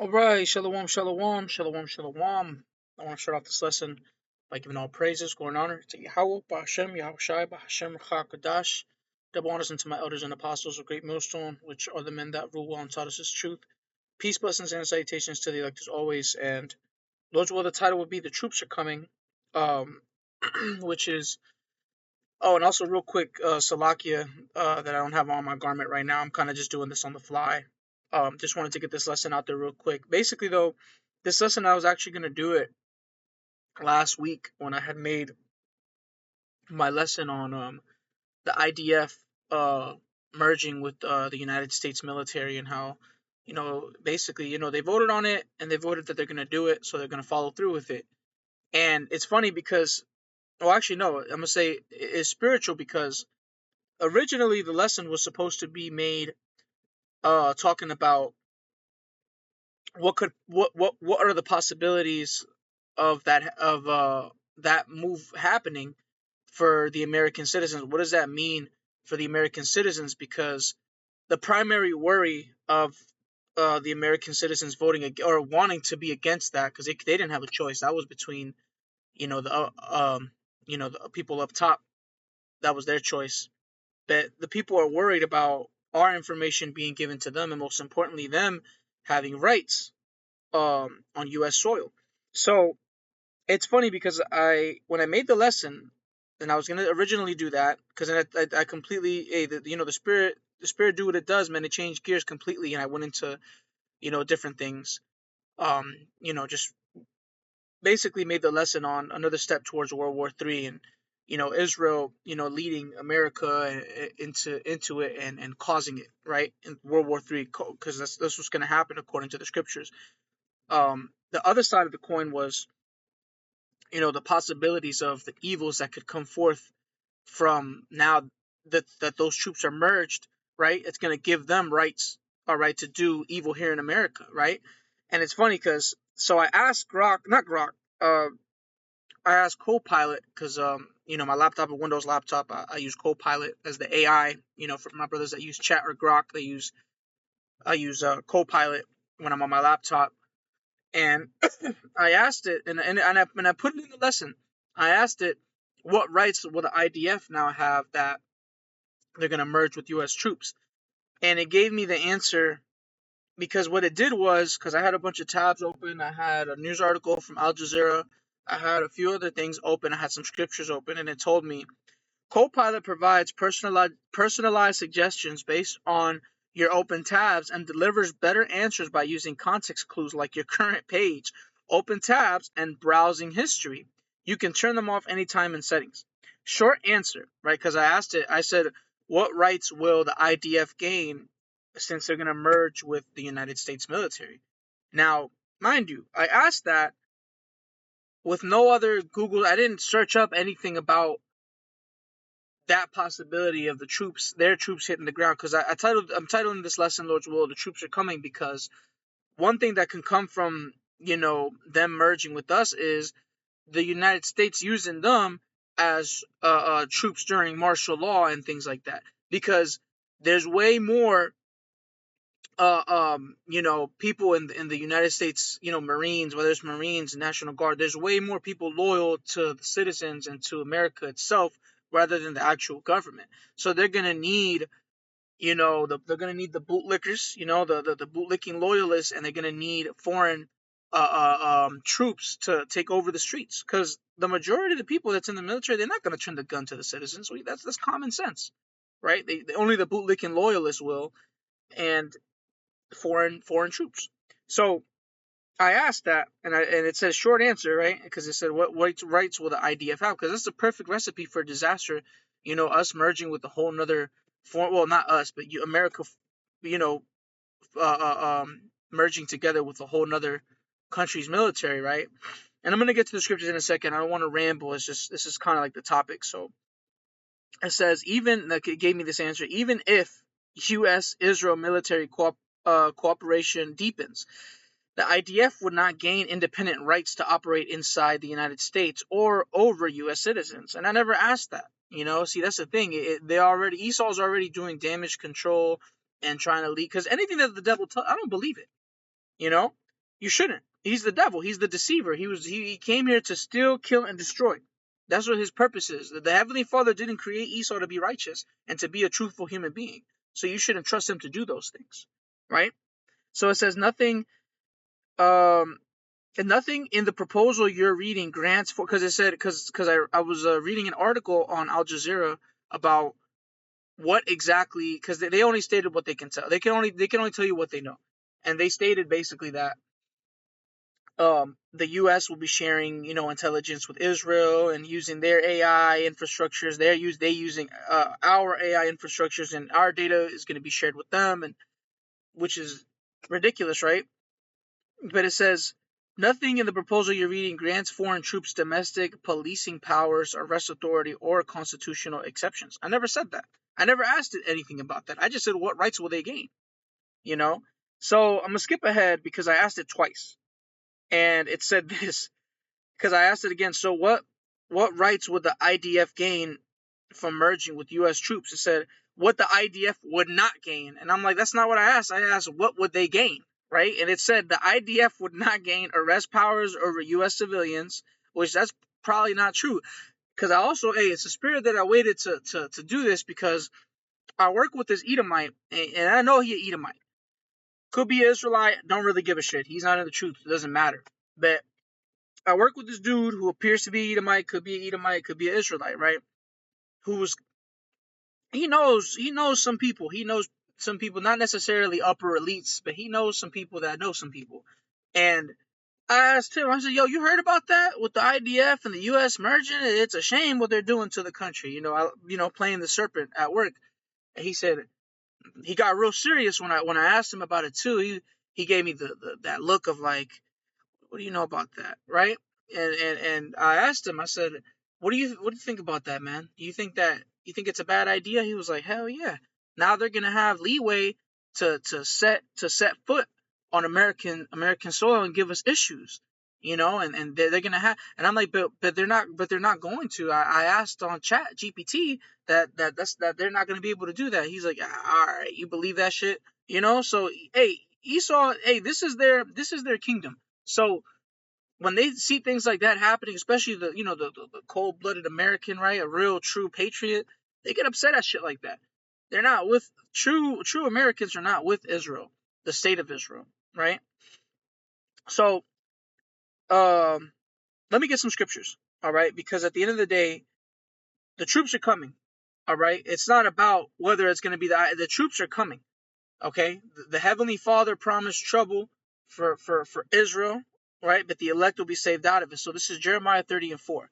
All right, shalom, shalom, shalom, shalom. I want to start off this lesson by giving all praises, glory, and honor to Yahweh, Ba'Hashem, Yahushai, Ba'Hashem, Chakadash. Double honors unto my elders and apostles of Great Millstone, which are the men that rule well and taught us His truth. Peace, blessings, and salutations to the elect as always. And Lord's will, the title would be "The Troops Are Coming," which is. Oh, and also real quick, Salakia, that I don't have on my garment right now. I'm kind of just doing this on the fly. Just wanted to get this lesson out there real quick. Basically, though, this lesson I was actually going to do it last week when I had made my lesson on the IDF merging with the United States military and how, basically, they voted on it and they voted that they're going to do it, so they're going to follow through with it. And it's funny because, well, actually, no, I'm going to say it's spiritual because originally the lesson was supposed to be made talking about what are the possibilities of that move happening for the American citizens. What does that mean for the American citizens? Because the primary worry of the American citizens voting or wanting to be against that, because they didn't have a choice. That was between the people up top. That was their choice. But the people are worried about our information being given to them, and most importantly, them having rights on U.S. soil. So it's funny because when I made the lesson, and I was gonna originally do that because I completely, the spirit do what it does, man. It changed gears completely, and I went into different things. Just basically made the lesson on another step towards World War III and Israel leading America into it and causing it right in World War III because that's what's going to happen according to the scriptures. The other side of the coin was the possibilities of the evils that could come forth from now that those troops are merged, right? It's going to give them rights, all right, to do evil here in America, right? And it's funny because so I asked Grok, not Grok, I asked Copilot because my laptop, a Windows laptop, I use Copilot as the AI. For my brothers that use Chat or Grok, I use Copilot when I'm on my laptop. And I asked it, and I put it in the lesson. I asked it, what rights will the IDF now have that they're going to merge with U.S. troops? And it gave me the answer because what it did was, because I had a bunch of tabs open, I had a news article from Al Jazeera, I had a few other things open, I had some scriptures open, and it told me Copilot provides personalized suggestions based on your open tabs and delivers better answers by using context clues like your current page, open tabs, and browsing history. You can turn them off anytime in settings. Short answer, right? Because I asked it, I said, what rights will the IDF gain since they're going to merge with the United States military? Now, mind you, I asked that with no other Google. I didn't search up anything about that possibility of their troops hitting the ground. Because I'm titling this lesson, Lord's Will, the troops are coming, because one thing that can come from, them merging with us is the United States using them as troops during martial law and things like that. Because there's way more, people in the United States, Marines, whether it's Marines, National Guard, there's way more people loyal to the citizens and to America itself rather than the actual government. So they're gonna need, they're gonna need the bootlickers, the bootlicking loyalists, and they're gonna need foreign troops to take over the streets. Because the majority of the people that's in the military, they're not gonna turn the gun to the citizens. So that's common sense, right? Only the bootlicking loyalists will, and foreign troops. So I asked that, and it says short answer, right? Because it said what rights will the IDF have? Because that's the perfect recipe for disaster. Us merging with a whole nother foreign, well, not us, but America, you know, merging together with a whole nother country's military, right? And I'm gonna get to the scriptures in a second. I don't want to ramble. It's just this is kind of like the topic. So it says even like it gave me this answer. Even if U.S. Israel military cooperation deepens, the IDF would not gain independent rights to operate inside the United States or over U.S. citizens. And I never asked that. See, that's the thing. Esau's already doing damage control and trying to lead. Because anything that the devil tells, I don't believe it. You know. You shouldn't. He's the devil. He's the deceiver. He came here to steal, kill, and destroy. That's what his purpose is. The Heavenly Father didn't create Esau to be righteous and to be a truthful human being. So you shouldn't trust him to do those things, right? So it says nothing, and nothing in the proposal you're reading grants for, because it said, because I was reading an article on Al Jazeera about what exactly, because they only stated what they can tell. They can only tell you what they know, and they stated basically that the U.S. will be sharing, intelligence with Israel and using their AI infrastructures. They using our AI infrastructures, and our data is going to be shared with them, and which is ridiculous, right? But it says nothing in the proposal you're reading grants foreign troops domestic policing powers, arrest authority, or constitutional exceptions. I never said that. I never asked it anything about that. I just said, what rights will they gain? So I'm gonna skip ahead because I asked it twice, and it said this, because I asked it again. So what rights would the IDF gain from merging with U.S. troops? It said what the IDF would not gain, and I'm like, that's not what I asked. I asked what would they gain, right? And it said the IDF would not gain arrest powers over U.S. civilians, which that's probably not true. Because I also, it's a spirit that I waited to do this, because I work with this Edomite, and I know he an Edomite. Could be an Israelite, don't really give a shit. He's not in the truth, it doesn't matter. But I work with this dude who appears to be Edomite, could be an Edomite, could be an Israelite, right? He knows some people. He knows some people, not necessarily upper elites, but he knows some people that know some people. And I asked him, I said, yo, you heard about that with the IDF and the US merging? It's a shame what they're doing to the country. Playing the serpent at work. And he said, he got real serious when I asked him about it too. He gave me that look of like, what do you know about that, right? And I asked him, I said, what do you think about that, man? Do you think it's a bad idea? He was like, hell yeah. Now they're gonna have leeway to set foot on American soil and give us issues, and they're gonna have, and I'm like, but they're not going to. I asked on Chat GPT that they're not gonna be able to do that. He's like, all right, you believe that shit, So hey, Esau, hey, this is their kingdom. So when they see things like that happening, especially the cold-blooded American, right, a real true patriot, they get upset at shit like that. They're not with true Americans are not with Israel, the state of Israel, right? So, let me get some scriptures, all right? Because at the end of the day, the troops are coming, all right? It's not about whether it's going to be the troops are coming, okay? The Heavenly Father promised trouble for Israel, right? But the elect will be saved out of it. So this is Jeremiah 30:4.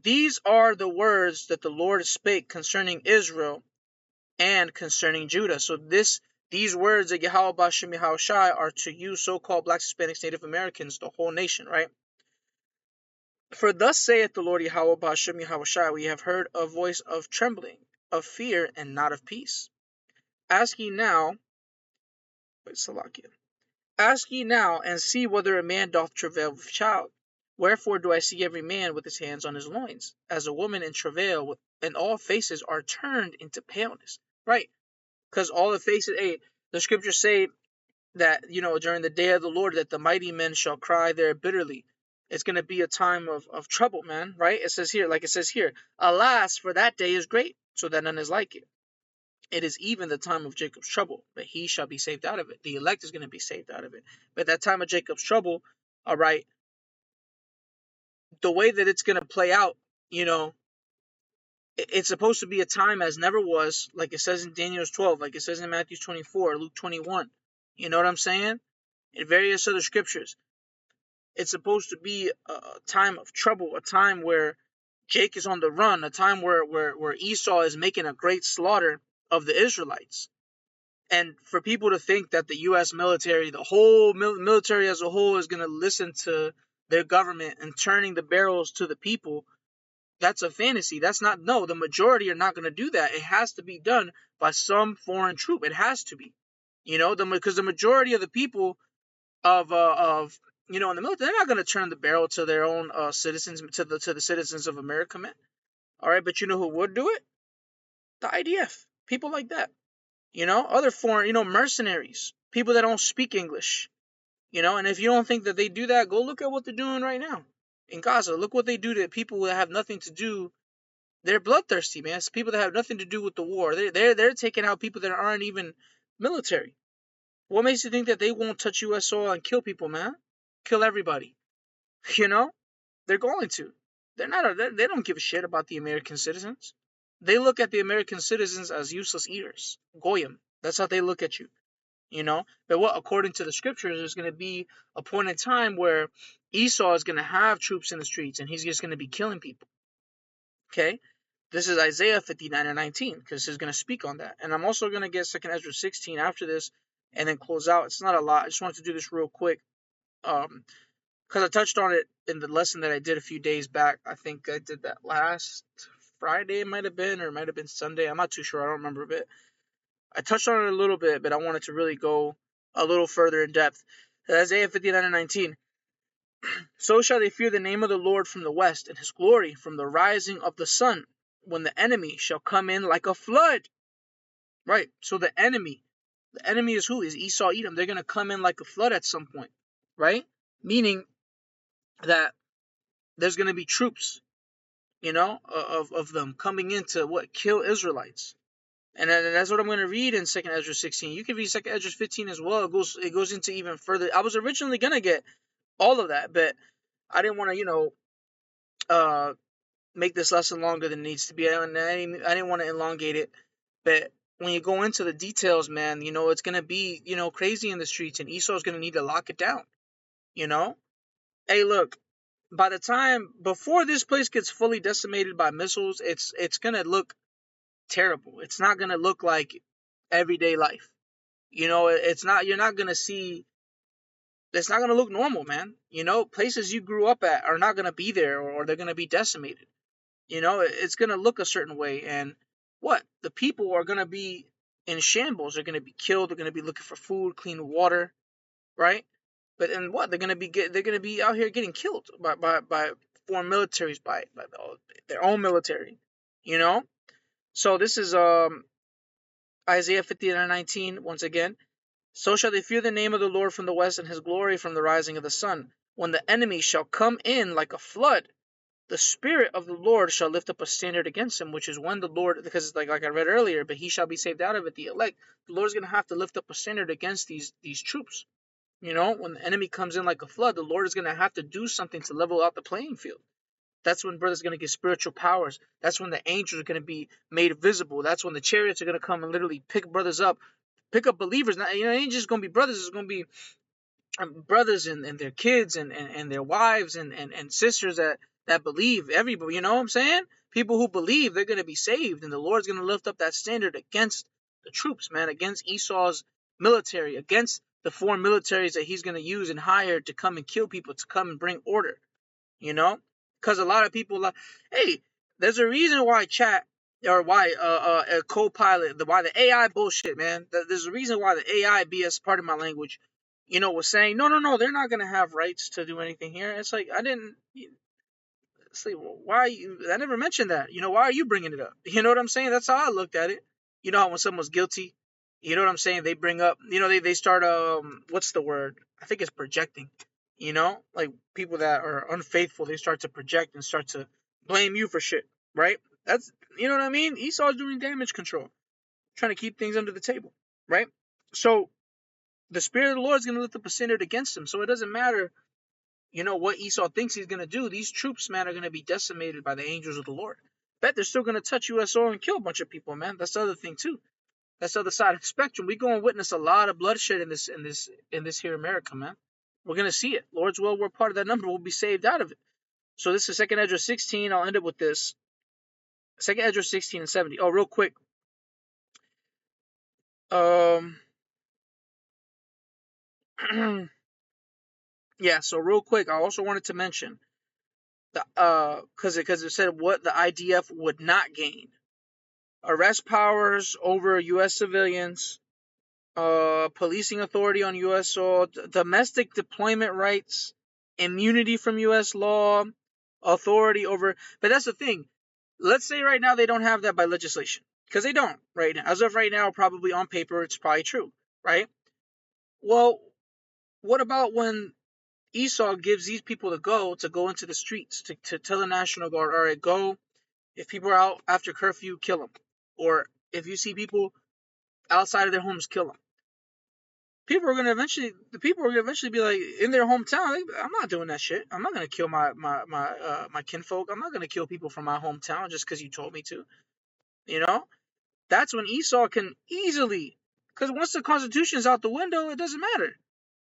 These are the words that the Lord spake concerning Israel and concerning Judah. So these words that Yahweh Bashem Yahushai are to you so-called blacks, Hispanics, Native Americans, the whole nation, right? For thus saith the Lord Yahweh Bashem Yahushai, we have heard a voice of trembling, of fear, and not of peace. Ask ye now, Salakia. Ask ye now, and see whether a man doth travail with child. Wherefore do I see every man with his hands on his loins, as a woman in travail, and all faces are turned into paleness. Right? Because all the faces, the scriptures say that, during the day of the Lord, that the mighty men shall cry there bitterly. It's going to be a time of trouble, man. Right? It says here, alas, for that day is great, so that none is like it. It is even the time of Jacob's trouble, but he shall be saved out of it. The elect is going to be saved out of it. But that time of Jacob's trouble, all right, the way that it's going to play out, it's supposed to be a time as never was, like it says in Daniel 12, like it says in Matthew 24, Luke 21. You know what I'm saying? In various other scriptures. It's supposed to be a time of trouble, a time where Jake is on the run, a time where Esau is making a great slaughter of the Israelites. And for people to think that the U.S. military, the whole military as a whole, is going to listen to their government and turning the barrels to the people, that's a fantasy. No, the majority are not going to do that. It has to be done by some foreign troop. It has to be, because the majority of the people in the military, they're not going to turn the barrel to their own citizens, to the citizens of America, man. All right, but you know who would do it? The IDF, people like that. Other foreign, mercenaries, people that don't speak English, And if you don't think that they do that, go look at what they're doing right now in Gaza. Look what they do to people that have nothing to do. They're bloodthirsty, man. It's people that have nothing to do with the war. They're taking out people that aren't even military. What makes you think that they won't touch U.S. soil and kill people, man? Kill everybody. You know, they're going to. They're not. They don't give a shit about the American citizens. They look at the American citizens as useless eaters, goyim. That's how they look at you. But what, according to the scriptures, there's going to be a point in time where Esau is going to have troops in the streets and he's just going to be killing people. Okay, this is Isaiah 59 and 19 because he's going to speak on that. And I'm also going to get 2nd Ezra 16 after this and then close out. It's not a lot. I just wanted to do this real quick because I touched on it in the lesson that I did a few days back. I think I did that last Friday, it might have been, or it might have been Sunday. I'm not too sure. I don't remember a bit. I touched on it a little bit, but I wanted to really go a little further in depth. Isaiah 59 and 19. So shall they fear the name of the Lord from the west, and his glory from the rising of the sun, when the enemy shall come in like a flood. Right, so the enemy is who? Is Esau, Edom. They're going to come in like a flood at some point, right? Meaning that there's going to be troops, of them coming in to kill Israelites. And that's what I'm going to read in 2nd Ezra 16. You can read 2nd Ezra 15 as well. It goes into even further. I was originally going to get all of that, but I didn't want to, make this lesson longer than it needs to be. I didn't want to elongate it. But when you go into the details, man, it's going to be, crazy in the streets, and Esau's going to need to lock it down, Hey, look, by the time, before this place gets fully decimated by missiles, it's going to look terrible. It's not going to look like everyday life. It's not, you're not going to see, it's not going to look normal, man. Places you grew up at are not going to be there, or they're going to be decimated. It's going to look a certain way. And the people are going to be in shambles. They're going to be killed. They're going to be looking for food, clean water, right? But and they're going to be out here getting killed by foreign militaries, by their own military, So this is Isaiah 59:19 once again. So shall they fear the name of the Lord from the west, and his glory from the rising of the sun. When the enemy shall come in like a flood, the Spirit of the Lord shall lift up a standard against him, which is when the Lord, because it's like I read earlier, but he shall be saved out of it, the elect. The Lord's going to have to lift up a standard against these troops. When the enemy comes in like a flood, the Lord is going to have to do something to level out the playing field. That's when brothers are going to get spiritual powers. That's when the angels are going to be made visible. That's when the chariots are going to come and literally pick brothers up, pick up believers. Now, it ain't just going to be brothers. It's going to be brothers and their kids and their wives and sisters that believe. Everybody, you know what I'm saying? People who believe, they're going to be saved. And the Lord's going to lift up that standard against the troops, man, against Esau's military, against the foreign militaries that he's going to use and hire to come and kill people, to come and bring order, Because a lot of people, hey, there's a reason why chat, or why a co-pilot, why the AI bullshit, man. There's a reason why the AI BS, part of my language, was saying, no, they're not going to have rights to do anything here. It's like, it's like, why I never mentioned that. Why are you bringing it up? You know what I'm saying? That's how I looked at it. How when someone's guilty, you know what I'm saying? They bring up, they start, what's the word? I think it's projecting, like people that are unfaithful, they start to project and start to blame you for shit, right? That's, you know what I mean? Esau's doing damage control, trying to keep things under the table, right? So the Spirit of the Lord is going to lift up a standard against him. So it doesn't matter, what Esau thinks he's going to do. These troops, man, are going to be decimated by the angels of the Lord. Bet they're still going to touch U.S. soil and kill a bunch of people, man. That's the other thing too. That's the other side of the spectrum. We go and witness a lot of bloodshed in this here America, man. We're going to see it. Lord's will, we're part of that number. We'll be saved out of it. So this is 2nd Ezra 16. I'll end it with this. 2nd Ezra 16 and 70. Oh, real quick. Yeah, so real quick, I also wanted to mention because it said what the IDF would not gain: arrest powers over U.S. civilians, policing authority on U.S. soil, domestic deployment rights, immunity from U.S. law, authority over. But that's the thing. Let's say right now they don't have that by legislation, because they don't right now. As of right now, probably on paper, it's probably true, right? Well, What about when Esau gives these people to go into the streets, to tell the National Guard, all right, go. If people are out after curfew, kill them. Or if you see people outside of their homes, kill them. The people are gonna eventually be like in their hometown. I'm not doing that shit. I'm not gonna kill my kinfolk. I'm not gonna kill people from my hometown just because you told me to. You know, that's when Esau can easily, because once the Constitution is out the window, it doesn't matter,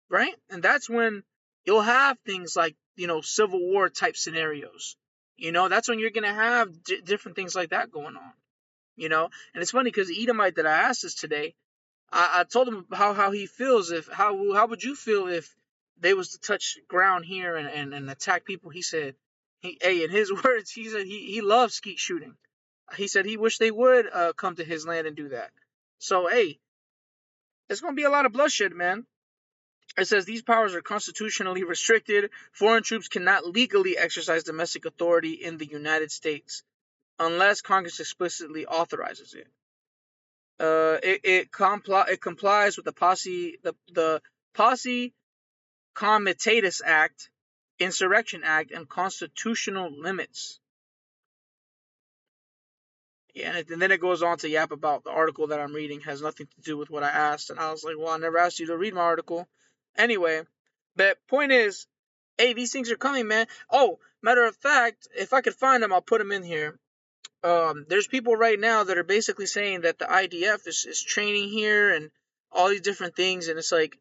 right? And that's when you'll have things like Civil War type scenarios. That's when you're gonna have different things like that going on. And it's funny because the Edomite that I asked this today, I told him how he feels if how would you feel if they was to touch ground here and attack people. He said in his words, he said he loves skeet shooting. He said he wished they would come to his land and do that. So hey, it's gonna be a lot of bloodshed, man. It says these powers are constitutionally restricted. Foreign troops cannot legally exercise domestic authority in the United States unless Congress explicitly authorizes it. It complies with the Posse Comitatus Act, Insurrection Act, and constitutional limits. Yeah, and then it goes on to yap about the article that I'm reading has nothing to do with what I asked, and I was like, well, I never asked you to read my article. Anyway, but point is, hey, these things are coming, man. Oh, matter of fact, if I could find them, I'll put them in here. There's people right now that are basically saying that the IDF is training here and all these different things, and it's like,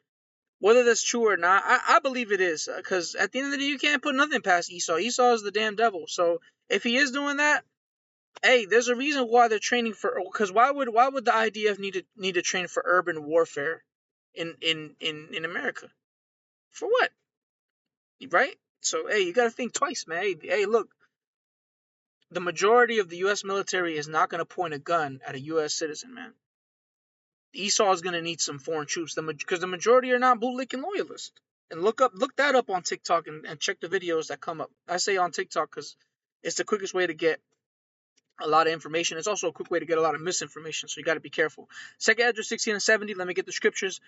whether that's true or not, I believe it is, because at the end of the day, you can't put nothing past Esau. Esau is the damn devil. So if he is doing that, hey, there's a reason why they're training for. Because why would the IDF need to train for urban warfare in America? For what? Right? So hey, you got to think twice, man. Hey, look, the majority of the U.S. military is not going to point a gun at a U.S. citizen, man. Esau is going to need some foreign troops, because the majority are not bootlick and loyalists. And look that up on TikTok and check the videos that come up. I say on TikTok because it's the quickest way to get a lot of information. It's also a quick way to get a lot of misinformation, so you got to be careful. 2 Ezra 16 and 70, let me get the scriptures.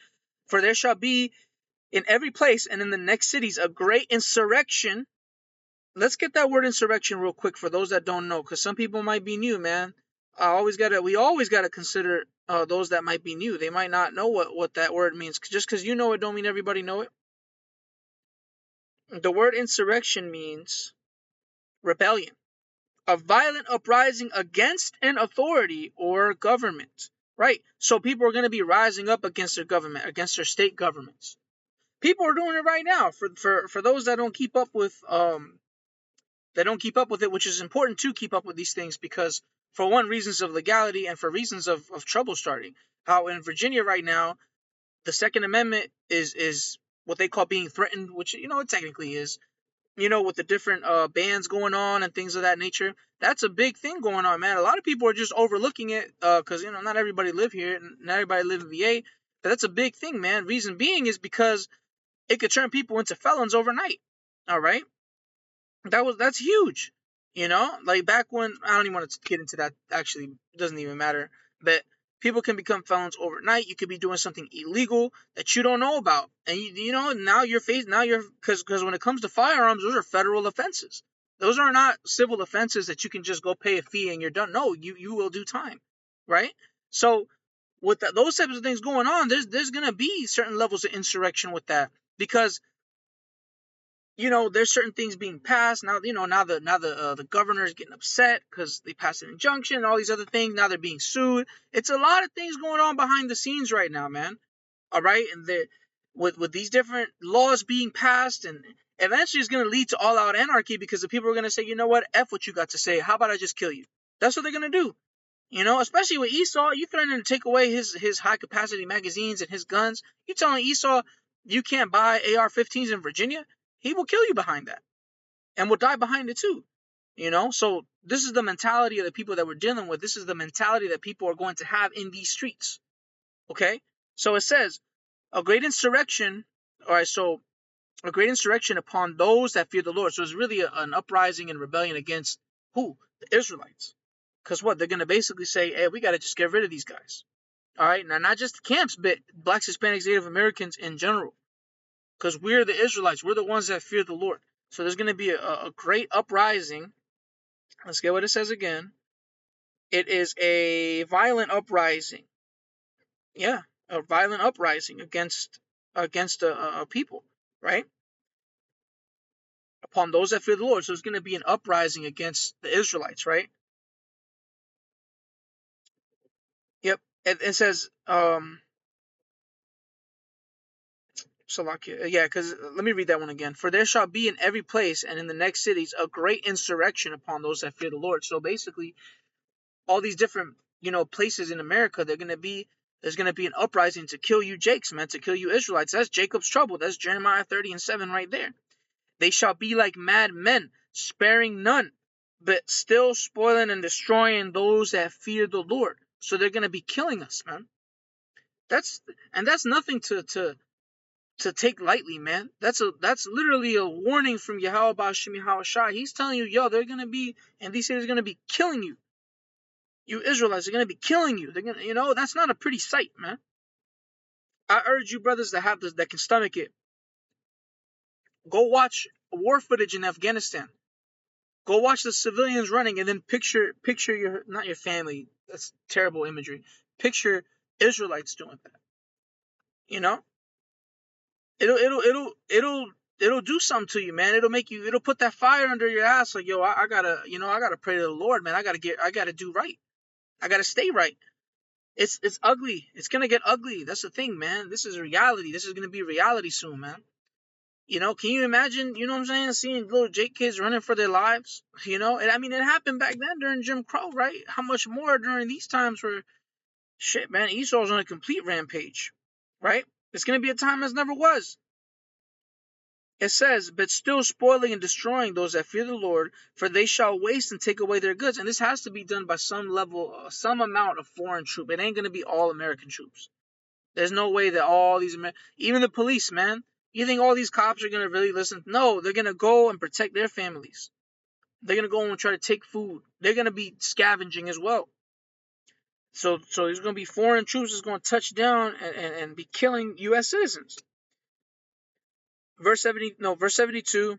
For there shall be in every place and in the next cities a great insurrection. Let's get that word insurrection real quick for those that don't know, because some people might be new, man. We always gotta consider those that might be new. They might not know what that word means. Just because you know it, don't mean everybody know it. The word insurrection means rebellion, a violent uprising against an authority or government. Right. So people are going to be rising up against their government, against their state governments. People are doing it right now. For those that don't keep up with it, which is important to keep up with these things, because for one, reasons of legality, and for reasons of trouble starting. How in Virginia right now, the Second Amendment is what they call being threatened, which it technically is. With the different bans going on and things of that nature, that's a big thing going on, man. A lot of people are just overlooking it because not everybody live here, not everybody live in VA, but that's a big thing, man. Reason being is because it could turn people into felons overnight. All right. That's huge. Like back when, I don't even want to get into that. Actually, it doesn't even matter. But people can become felons overnight. You could be doing something illegal that you don't know about, and now because when it comes to firearms, those are federal offenses. Those are not civil offenses that you can just go pay a fee and you're done. No, you will do time, right? So with those types of things going on, there's gonna be certain levels of insurrection with that, because there's certain things being passed now. Now the governor is getting upset because they passed an injunction and all these other things. Now they're being sued. It's a lot of things going on behind the scenes right now, man. All right, and with these different laws being passed, and eventually it's going to lead to all out anarchy, because the people are going to say, you know what, F what you got to say. How about I just kill you? That's what they're going to do. Especially with Esau, you threatening to take away his high capacity magazines and his guns. You telling Esau you can't buy AR-15s in Virginia? He will kill you behind that, and will die behind it too. So this is the mentality of the people that we're dealing with. This is the mentality that people are going to have in these streets. Okay, so it says a great insurrection. All right, so a great insurrection upon those that fear the Lord. So it's really an uprising and rebellion against who? The Israelites. Because what? They're going to basically say, hey, we got to just get rid of these guys. All right, now not just the camps, but blacks, Hispanics, Native Americans in general. because we're the Israelites. We're the ones that fear the Lord. So there's going to be a great uprising. Let's get what it says again. It is a violent uprising. Yeah, a violent uprising against a people, right? Upon those that fear the Lord. So it's going to be an uprising against the Israelites, right? Yep. It says, Salakia. Yeah, because let me read that one again. For there shall be in every place and in the next cities a great insurrection upon those that fear the Lord. So basically, all these different, places in America, there's gonna be an uprising to kill you Jakes, man, to kill you Israelites. That's Jacob's trouble. That's Jeremiah 30:7 right there. They shall be like mad men, sparing none, but still spoiling and destroying those that fear the Lord. So they're gonna be killing us, man. That's nothing to take lightly, man. That's literally a warning from Yahweh Bashim Yahweh Shai. He's telling you, yo, they're gonna be, and these cities are gonna be killing you. You Israelites are gonna be killing you. They're gonna, that's not a pretty sight, man. I urge you brothers that have this, that can stomach it. Go watch war footage in Afghanistan. Go watch the civilians running, and then picture your, not your family. That's terrible imagery. Picture Israelites doing that. You know, it'll do something to you, man. It'll put that fire under your ass. Like, yo, I gotta pray to the Lord, man. I gotta do right. I gotta stay right. It's ugly. It's gonna get ugly. That's the thing, man. This is reality. This is gonna be reality soon, man. Can you imagine, what I'm saying, seeing little Jake kids running for their lives? And I mean, it happened back then during Jim Crow, right? How much more during these times where, shit, man, Esau's on a complete rampage, right? It's gonna be a time as never was. It says, but still spoiling and destroying those that fear the Lord, for they shall waste and take away their goods. And this has to be done by some level, some amount of foreign troop. It ain't gonna be all American troops. There's no way that all these, even the police, man. You think all these cops are gonna really listen? No, they're gonna go and protect their families. They're gonna go and try to take food. They're gonna be scavenging as well. So there's gonna be foreign troops that's gonna touch down and be killing U.S. citizens. Verse 72.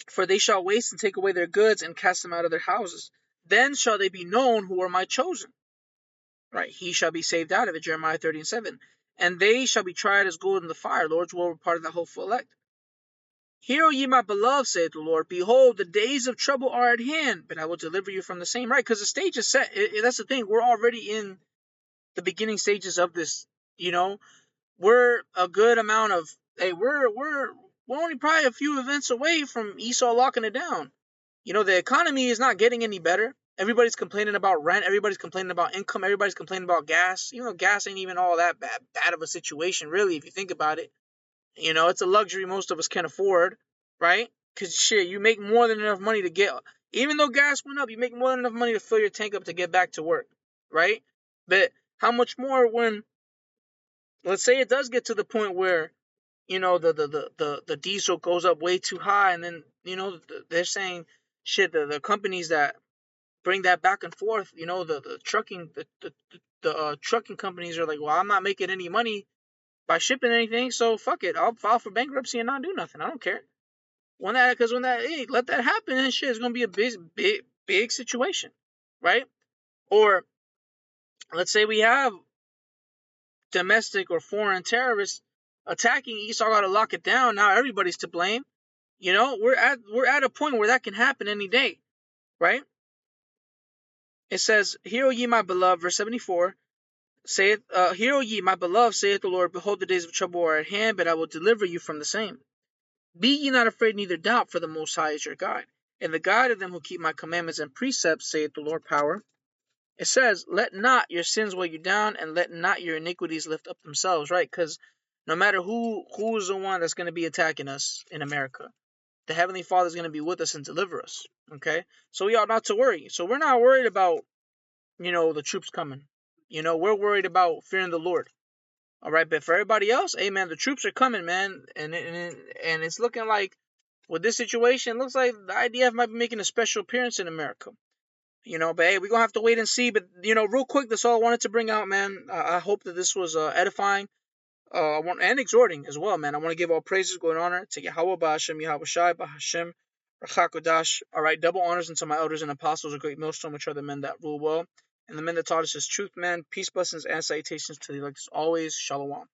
For they shall waste and take away their goods and cast them out of their houses. Then shall they be known who are my chosen. Right, he shall be saved out of it, Jeremiah 30:7. And they shall be tried as gold in the fire. Lord's will be part of the hopeful elect. Hear, O ye my beloved, saith the Lord. Behold, the days of trouble are at hand, but I will deliver you from the same. Right, because the stage is set. That's the thing. We're already in the beginning stages of this. We're a good amount of, hey, we're only probably a few events away from Esau locking it down. The economy is not getting any better. Everybody's complaining about rent. Everybody's complaining about income. Everybody's complaining about gas. Gas ain't even all that bad of a situation, really, if you think about it. It's a luxury most of us can't afford, right? Because, shit, you make more than enough money to get, even though gas went up, you make more than enough money to fill your tank up to get back to work, right? But how much more when, let's say it does get to the point where, the diesel goes up way too high, and then, they're saying, shit, the companies that bring that back and forth, the trucking trucking companies are like, well, I'm not making any money by shipping anything, so fuck it, I'll file for bankruptcy and not do nothing. I don't care. Hey, let that happen, and shit, it's gonna be a big situation, right? Or let's say we have domestic or foreign terrorists attacking Esau, got to lock it down. Now everybody's to blame. We're at a point where that can happen any day, right? It says, "Hear, O ye my beloved," verse 74. Saith, "Hear, O ye my beloved," saith the Lord. Behold, the days of trouble are at hand, but I will deliver you from the same. Be ye not afraid, neither doubt, for the Most High is your guide, and the guide of them who keep my commandments and precepts, saith the Lord power. It says, let not your sins weigh you down, and let not your iniquities lift up themselves, right? Because no matter who's the one that's going to be attacking us in America, the Heavenly Father is going to be with us and deliver us, okay? So we ought not to worry. So we're not worried about, the troops coming. We're worried about fearing the Lord, all right? But for everybody else, hey, man, the troops are coming, man, and it's looking like, with this situation, it looks like the IDF might be making a special appearance in America. But hey, we're going to have to wait and see. But, real quick, that's all I wanted to bring out, man. I hope that this was edifying. and exhorting as well, man. I want to give all praises, glory, and honor to Yahweh, Ba'Hashem, Yahweh Shai, Ba'Hashem, Rachakodash. All right, double honors unto my elders and apostles, a great millstone, which are the men that rule well, and the men that taught us his truth, man. Peace, blessings, and salutations to the elect as always. Shalom.